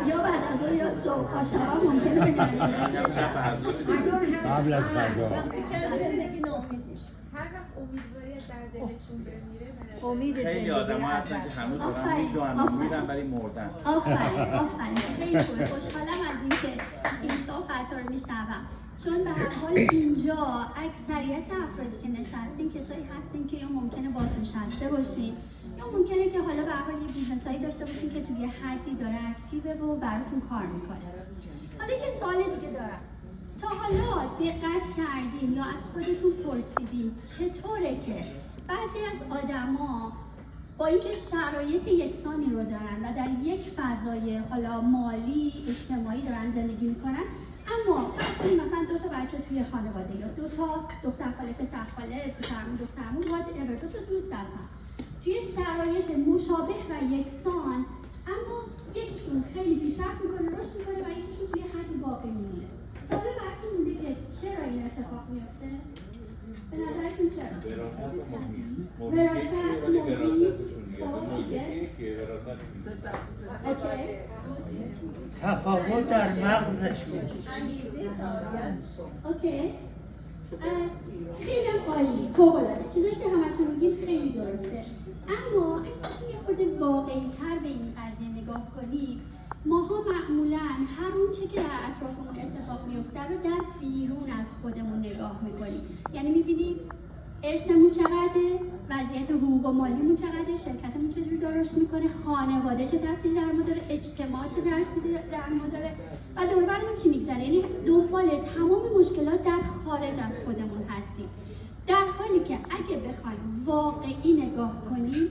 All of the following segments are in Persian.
یا بعد از اون یا صبح تا شب ممکنه بگیرن قبل از غذا وقتی که زندگی ناامید میشه هر وقت امیدواری در دلشون بمیره امید خیلی زندگی آدم ها ازش. هستن که هنوز دارن آفرین، میدونن آفرین. میرن ولی مردن. آفرین خیلی خوبه. خوشحالم از اینکه این صحبت رو میشنوم، چون به هر حال اینجا اکثریت افرادی که نشستین کسایی هستین که یا ممکنه بازنشسته باشین یا ممکنه که حالا به هر حال یه بیزنسایی داشته باشین که توی حدی داره اکتیوه و براتون کار میکنه. حالا یه سوال دیگه دارم، تا حالا دقت کردین یا از خودتون پرسیدین چطوره که بعضی از آدما با اینکه شرایط یکسانی رو دارن و در یک فضای حالا مالی اجتماعی دارن زندگی میکنن، اما وقتی مثلا 2 تا بچه توی خانواده یا 2 تا دختر خاله پسر خاله پسرمون دخترمون whatever 2 تا دوست هستن توی شرایط مشابه و یکسان، اما یکیشون خیلی پیشرفت میکنه رشد میکنه و یکیشون توی حدی باقی میمونه. تا حالا براتون مونده که چرا این اتفاق میفته؟ به نظرتون چرا؟ وراثت تفاوت در مغزش میشه. اوکی. خیلی عالی، فوق‌العاده. چیزایی که همتون میگید خیلی درسته. اما اگه بخوایم یه خورده واقعی‌تر به این قضیه نگاه کنیم، ماها معمولاً هر اون چه که در اطرافمون اتفاق میفته رو در بیرون از خودمون نگاه میکنیم. یعنی میبینیم ارثمون چقدره، وضعیت حقوق و مالیمون چقدره، شرکتمون چجوری درست میکنه، خانواده چه تأثیری در ما داره، اجتماع چه تأثیری در ما داره و دور و برمون چی میگذره. یعنی دنبال تمام مشکلات در خارج از خودمون هستیم، در حالی که اگه بخوایم واقعی نگاه کنیم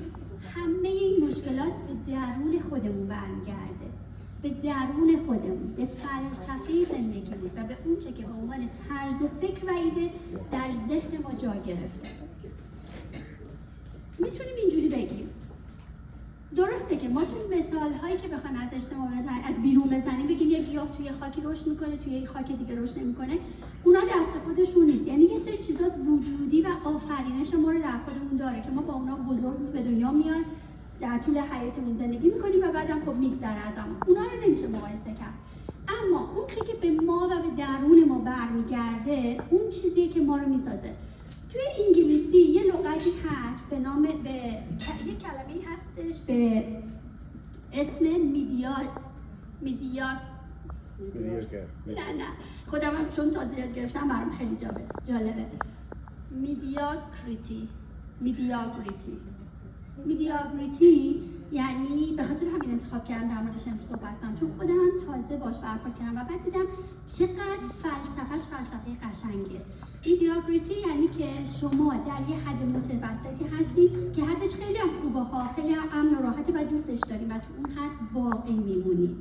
همه این مشکلات به درون خودمون برمیگرده، به درون خودمون، به فلسفه زندگیمون و به اون چه که به عنوان طرز فکر و ایده در ذهن ما جا گرفته. میتونیم اینجوری بگیم درسته که ما تو مثال هایی که بخوایم از اجتماع بزنیم، از بیرون بزنیم، بگیم یک گیاه توی خاکی رشد میکنه توی یک خاک دیگه رشد نمیکنه، اونا دست خودشون نیست. یعنی یه سری چیزا وجودی و آفرینش ما رو در خودمون داره که ما با اونا بزرگ به دنیا میایم، در طول حیاتمون زندگی میکنیم و بعدم خب میگذره از ما. اونا رو نمیشه مقایسه کرد. اما اون چیزی که به ما و به درون ما برمیگرده اون چیزیه که ما رو میسازه. توی انگلیسی یه لغتی هست به نام یه کلمه‌ای هستش به اسم میدیا نه خودم هم چون تازه یاد گرفتم برام خیلی جالبه. میدیاگریتی یعنی به خاطر همین انتخاب کردم در موردش امروز صحبت کنم، چون خودم هم تازه باش برخورد کردم و بعد دیدم چقدر فلسفه قشنگه. میدیاگریتی یعنی که شما در یه حد متوسطی هستید که حدش خیلی هم خوبه ها، خیلی هم امن و راحته و دوستش داریم و تو اون حد باقی میمونید،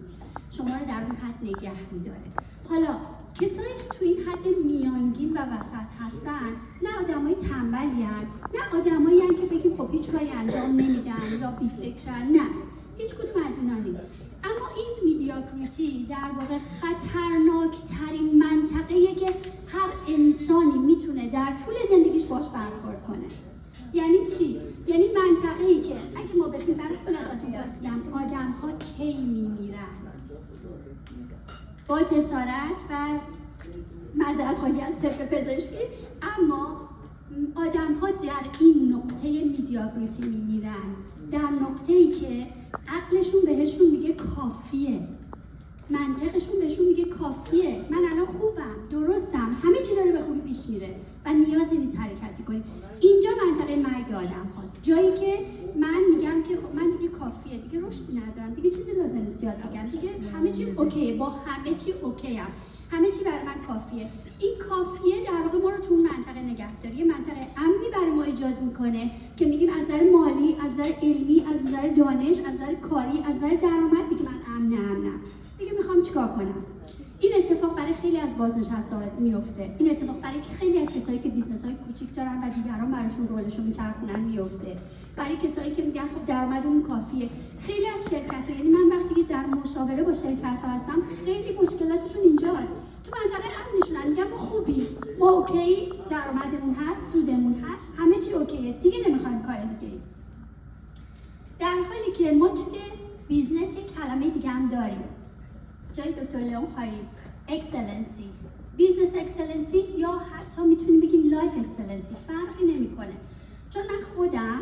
شما رو در اون حد نگه میداره. حالا کسایی که توی این حد میانگین و وسط هستن نه آدمای تنبلی هستن، نه آدمایی هستن که بگیم خب هیچ کاری انجام نمیدن یا بی‌فکرن، نه هیچ کدوم از اینا نیست. اما این میدیاکریتی در واقع خطرناکترین منطقه‌ایه که هر انسانی میتونه در طول زندگیش باش برخورد کنه. یعنی چی؟ یعنی منطقه‌ای که اگه ما بخیم براتون ازتون پرسیدم آدم‌ها کی میمیرن با جسارت و معذرت خواهی از طب پزشکی، اما آدم‌ها در این نقطه میدیاگریتی میمیرن، در نقطه‌ای که عقلشون بهشون میگه کافیه، منطقشون بهشون میگه کافیه، من الان خوبم، درستم، همه چی داره به خوبی پیش میره و نیازی نیست حرکتی کنیم. اینجا منطقه مرگ آدم هاست، جایی که من میگم که خب من دیگه کافیه، دیگه رشدی ندارم، دیگه چیزی لازم نیست یاد بگیرم، دیگه همه چی اوکیه، با همه چی اوکیم، همه چی برای من کافیه. این کافیه در واقع ما رو تو اون منطقه نگه داره، یه منطقه امنی برای ما ایجاد میکنه که میگیم از نظر مالی، از نظر علمی، از نظر دانش، از نظر کاری، از نظر درآمد دیگه من امنم، دیگه میخوام چیکار کنم. این اتفاق برای خیلی از بازنشسته‌ها میفته، این اتفاق برای خیلی از کسایی که بیزنس‌های کوچیک دارن و دیگران براشون رولشو میچرخونن میفته، برای کسایی که میگن خب درآمدمون کافیه. خیلی از شرکت‌ها، یعنی من وقتی که در مشاوره با شرکت‌ها هستم خیلی مشکلاتشون اینجاست، تو منطقه امنشونن، میگن ما خوبیم، ما اوکی، درآمدمون هست، سودمون هست، همه چی اوکیه، دیگه نمیخوایم کار دیگه. در حالی که ما توی بیزنس یک کلمه دیگه هم داریم جای دکتر لئون خاری اکسلنسی، بیزنس اکسلنسی یا حتی میتونیم بگیم لایف اکسلنسی، فرقی نمیکنه. چون من خودم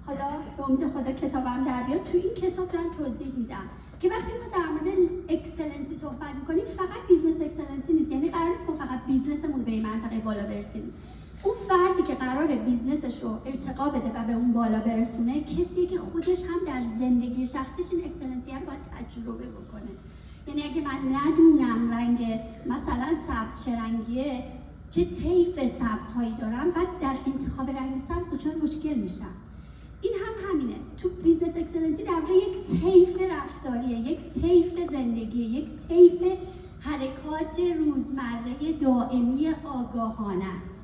حالا به امید خدا کتابم در بیاد، تو این کتاب دارم توضیح میدم که وقتی ما در مورد اکسلنسی صحبت میکنیم فقط بیزنس اکسلنسی نیست، یعنی قرار نیست ما فقط بیزنسمون به این منطقه بالا برسیم. اون فردی که قراره بیزنسش رو ارتقا بده و به اون بالا برسونه کسیه که خودش هم در زندگی شخصیش این اکسلنسی رو باید تجربه بکنه. یعنی اگه من ندونم رنگ مثلا سبز چه رنگیه، چه طیف سبزهایی دارم، بعد در انتخاب رنگ سبز دچار مشکل میشم. این هم همینه. تو بیزنس اکسلنسی در واقع یک طیف رفتاریه، یک طیف زندگی، یک طیف حرکات روزمره دائمی آگاهانه است.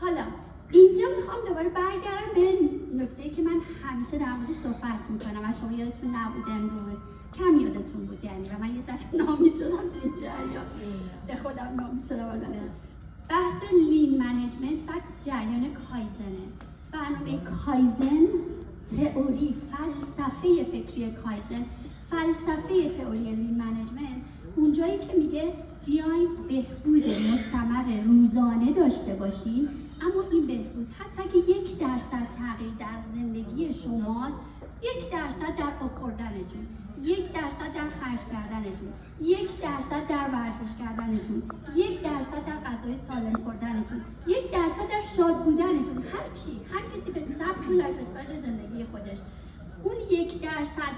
حالا اینجا میخوام دوباره برگردم به نکته‌ای که من همیشه در موردش صحبت میکنم و شما یادتون نبوده امروز، کم یادتون بود یعنی، و من یه ذره ناامید شدم تو این جریان، به خودم ناامید شدم. بحث لین منیجمنت و جریان کایزنه. برنامه کایزن، تئوری، فلسفه فکری کایزن، فلسفه تئوری لین منیجمنت، اونجایی که میگه بیاین بهبود مستمر روزانه داشته باشین، اما این بهبود حتی اگه 1% تغییر در زندگی شماست، 1% در آوردنتون، 1% در خرج کردنتون، 1% در ورزش کردنتون، 1% در غذای سالم خوردنتون، 1% در شاد بودنتون، هر چی، هر کسی به سبک و لایف استایل زندگی خودش، اون 1%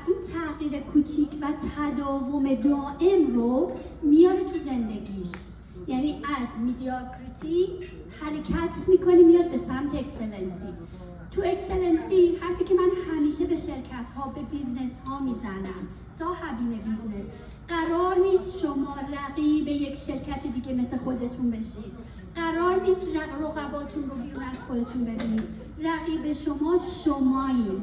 اون تغییر کوچیک و تداوم دائم رو میاره تو زندگیش. یعنی از میدیاکریتی حرکت میکنه میاد به سمت اکسلنسی. تو اکسلنسی حرفی که من همیشه به شرکت ها، به بیزنس ها میزنم، صاحبین بیزنس، قرار نیست شما رقیب یک شرکت دیگه مثل خودتون بشید. قرار نیست رقباتون رو بیرون از خودتون ببینید. رقیب شما شمایید،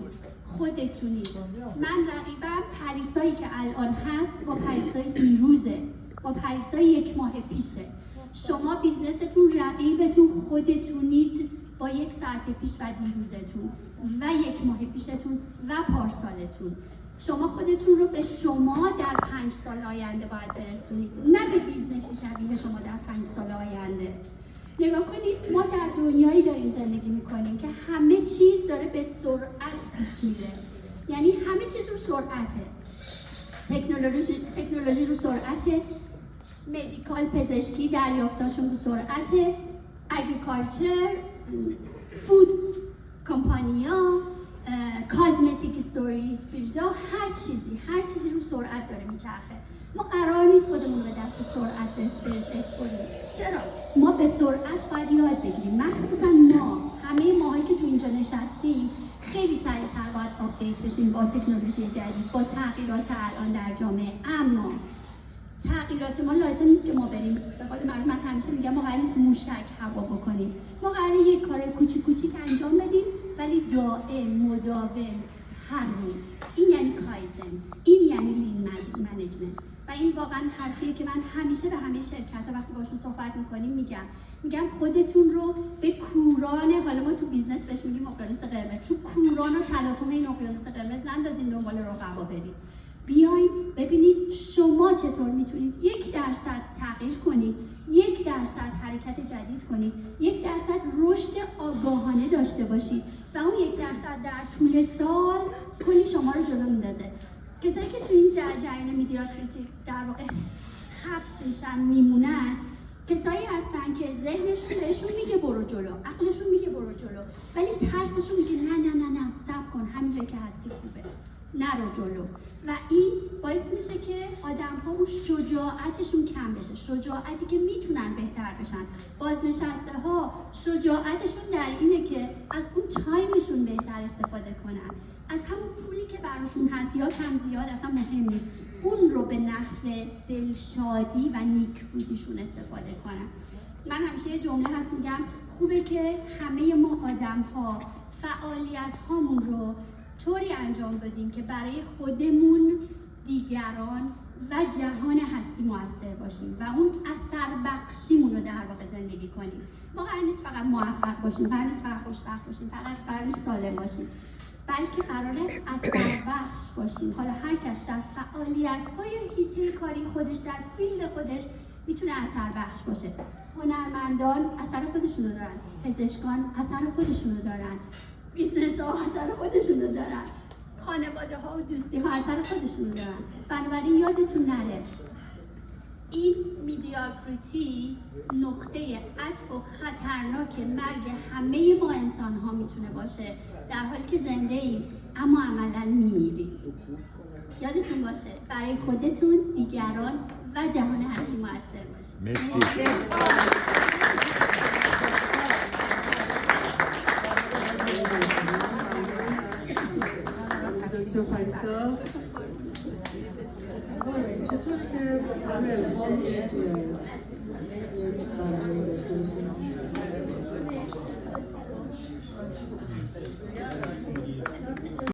خودتونید. من رقیبم پریسایی که الان هست با پریسای دیروزه، با پریسای 1 ماه پیشه. شما بیزنستون رقیبتون خودتونید با 1 ساعت پیش و دیروزتون و 1 ماه پیشتون و پارسالتون. شما خودتون رو به شما در 5 سال آینده باید برسونید، نه به بیزنسی شبیه شما در 5 سال آینده. نگاه کنید، ما در دنیایی داریم زندگی میکنیم که همه چیز داره به سرعت پیش میره. یعنی همه چیز رو سرعته. تکنولوژی رو سرعته، مدیکال پزشکی دریافتاشون رو سرعته، اگریکالچر، فود کمپانیا، کازمتیک استوری فیلدا، هر چیزی رو سرعت داره میچرخه. ما قرار نیست خودمون به دست سرعت بسپریم. چرا؟ ما به سرعت باید یاد بگیریم. مخصوصا ما، همه ماهایی که تو اینجا نشستیم، خیلی سریع‌تر باید آپدیت بشیم با تکنولوژی جدید، با تغییرات الان در جامعه. اما تغییرات ما لازم نیست که ما بریم به قول معروف، من همیشه میگم ما قرار نیست موشک هوا بکنیم. ما قراره یک کار کوچیک انجام بدیم ولی دائم، مداوم، هر روز. این یعنی کایزن، این یعنی لین منیجمنت. و این واقعا حرفیه که من همیشه به همه شرکت‌ها وقتی باشون صحبت می‌کنیم میگم خودتون رو به کوران، حالا ما تو بیزنس بهش میگیم اقیانوس قرمز، تو کوران و تلاطم این اقیانوس قرمز نندازین دنبال رقبا برید. بیاین ببینید شما چطور میتونید 1% تغییر کنید، 1% حرکت جدید کنید، 1% رشد آگاهانه داشته باشید و اون 1% در طول سال کلی شما رو جلو میندازه. کسایی که تو این جریان میدیاکریتی در واقع حبس میشن، میمونن، کسایی هستن که ذهنشون بهشون میگه برو جلو، عقلشون میگه برو جلو، ولی ترسشون میگه نه صبر کن، همین جایی که هستی خوبه، نرو جلو. و این باعث میشه که آدم‌ها اون شجاعتشون کم بشه، شجاعتی که میتونن بهتر بشن. بازنشسته ها شجاعتشون در اینه که از اون تایمشون بهتر استفاده کنن، از همون پولی که براشون هست یا کم زیاد اصلا مهم نیست، اون رو به نحو دلشادی و نیکبودیشون استفاده کنن. من همیشه یه جمله هست میگم خوبه که همه ما آدم‌ها فعالیت هامون رو طوری انجام بدیم که برای خودمون، دیگران و جهان هستی موثر باشیم و اون اثر بخشیمون رو در واقع زندگی کنیم. ما قرار نیست فقط موفق باشیم، قرار نیست فقط خوشبخت باشیم، فقط قرار نیست سالم باشیم. بلکه قراره اثر بخش باشیم. حالا هر کس در فعالیت‌های حیطه کاری خودش، در فیلد خودش میتونه اثر بخش باشه. هنرمندان اثر خودشونو دارن، پزشکان اثر خودشونو دارن، بیزنس ها اثر خودشونو دارن، خانواده ها و دوستی ها اثر خودشونو دارن. بنابراین یادتون نره این میدیاکریتی نقطه عطف و خطرناک مرگ همه ما انسان ها میتونه باشه، در حالی که زنده ایم اما عملا میمیریم. یادتون باشه برای خودتون، دیگران و جهان هستی مؤثر باشید. مرسی. دکتر فیصل چطور که همه الهام یک برنامه داشته باشیم؟